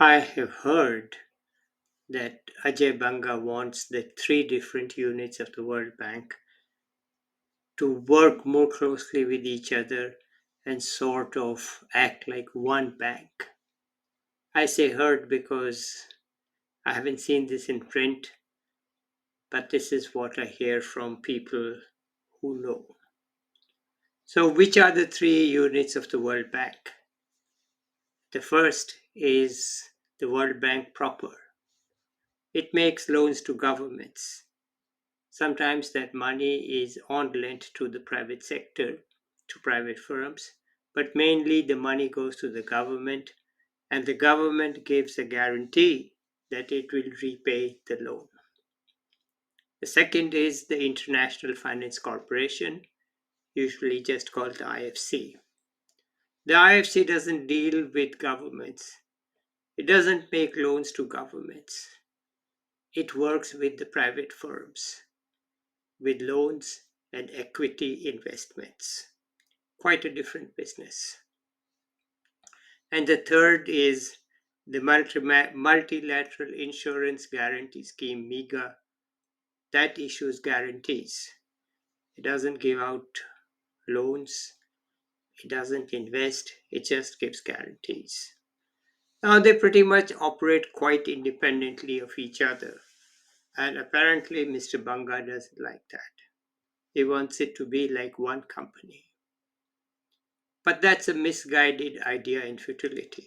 I have heard that Ajay Banga wants the three different units of the World Bank to work more closely with each other and sort of act like one bank. I say heard because I haven't seen this in print, but this is what I hear from people who know. So, which are the three units of the World Bank? The first is the World Bank proper. It makes loans to governments. Sometimes that money is on lent to the private sector, to private firms, but mainly the money goes to the government, and the government gives a guarantee that it will repay the loan. The second is the International Finance Corporation, usually just called the IFC. The IFC doesn't deal with governments, it doesn't make loans to governments. It works with the private firms, with loans and equity investments. Quite a different business. And the third is the Multilateral Insurance Guarantee Scheme, MIGA, that issues guarantees. It doesn't give out loans, it doesn't invest, it just gives guarantees. Now they pretty much operate quite independently of each other. And apparently, Mr. Banga doesn't like that. He wants it to be like one company. But that's a misguided idea in futility.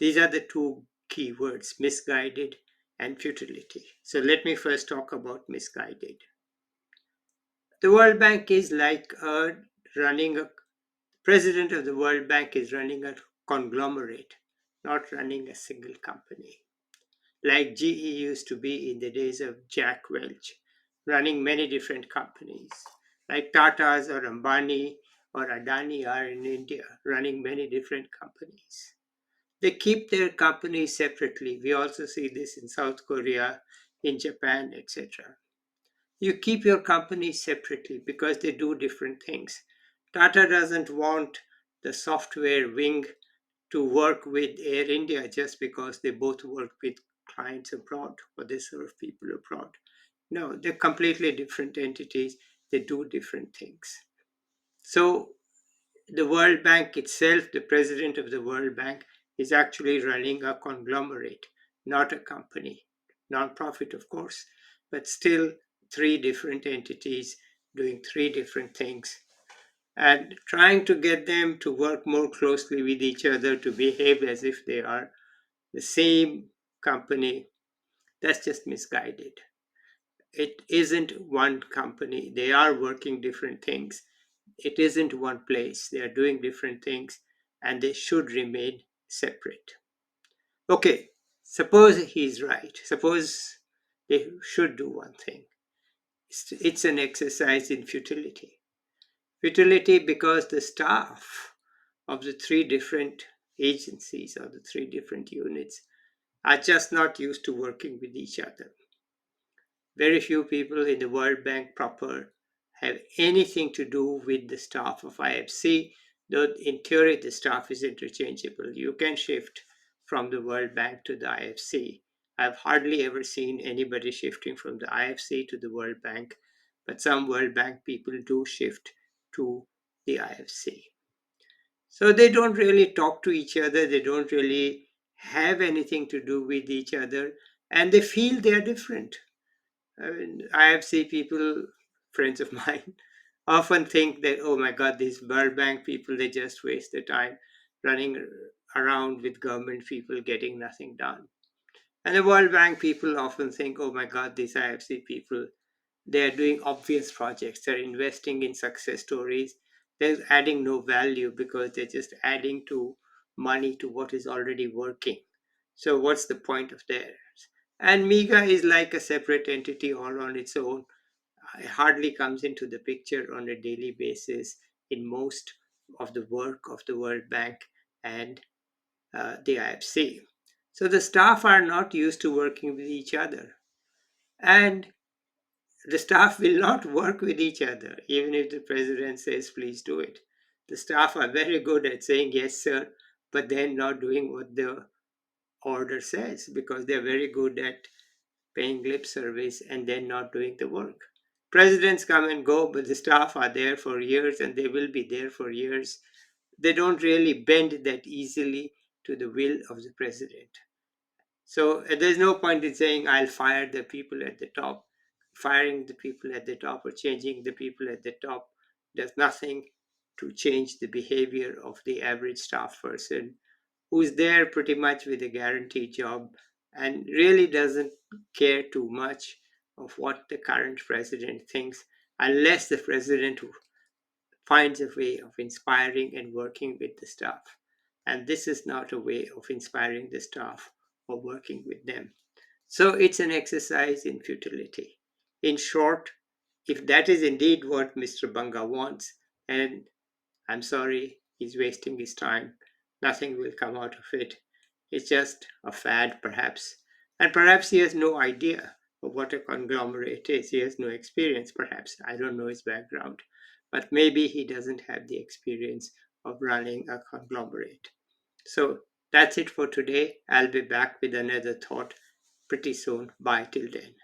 These are the two key words, misguided and futility. So let me first talk about misguided. The World Bank is like running a president of the World Bank is running a conglomerate, not running a single company. Like GE used to be in the days of Jack Welch, running many different companies. Like Tata's or Ambani or Adani are in India, running many different companies. They keep their companies separately. We also see this in South Korea, in Japan, etc. You keep your companies separately because they do different things. Tata doesn't want the software wing to work with Air India just because they both work with clients abroad or they serve people abroad. No, they're completely different entities. They do different things. So the World Bank itself, the president of the World Bank, is actually running a conglomerate, not a company. Non-profit, of course, but still three different entities doing three different things and trying to get them to work more closely with each other to behave as if they are the same company. That's just misguided. It isn't one company. They are working different things. It isn't one place. They are doing different things and they should remain separate. Okay, suppose he's right. Suppose they should do one thing. It's an exercise in futility. Futility because the staff of the three different agencies or the three different units are just not used to working with each other. Very few people in the World Bank proper have anything to do with the staff of IFC, though in theory the staff is interchangeable. You can shift from the World Bank to the IFC. I've hardly ever seen anybody shifting from the IFC to the World Bank, but some World Bank people do shift to the IFC. So they don't really talk to each other, they don't really have anything to do with each other, and they feel they are different. I mean, I have seen people, friends of mine, often think that, oh my God, these World Bank people, they just waste their time running around with government people getting nothing done. And the World Bank people often think, oh my God, these IFC people, they are doing obvious projects. They're investing in success stories. They're adding no value because they're just adding to money to what is already working. So what's the point of theirs? And Miga is like a separate entity all on its own. It hardly comes into the picture on a daily basis in most of the work of the World Bank and the IFC. So the staff are not used to working with each other. And the staff will not work with each other, even if the president says, please do it. The staff are very good at saying, yes, sir, but then not doing what the order says, because they're very good at paying lip service and then not doing the work. Presidents come and go, but the staff are there for years and they will be there for years. They don't really bend that easily to the will of the president. So there's no point in saying, I'll fire the people at the top. Firing the people at the top or changing the people at the top does nothing to change the behavior of the average staff person who's there pretty much with a guaranteed job and really doesn't care too much of what the current president thinks, unless the president finds a way of inspiring and working with the staff. And this is not a way of inspiring the staff or working with them. So it's an exercise in futility. In short, if that is indeed what Mr. Banga wants, and I'm sorry, he's wasting his time, nothing will come out of it. It's just a fad, perhaps. And perhaps he has no idea of what a conglomerate is. He has no experience, perhaps. I don't know his background. But maybe he doesn't have the experience of running a conglomerate. So that's it for today. I'll be back with another thought pretty soon. Bye till then.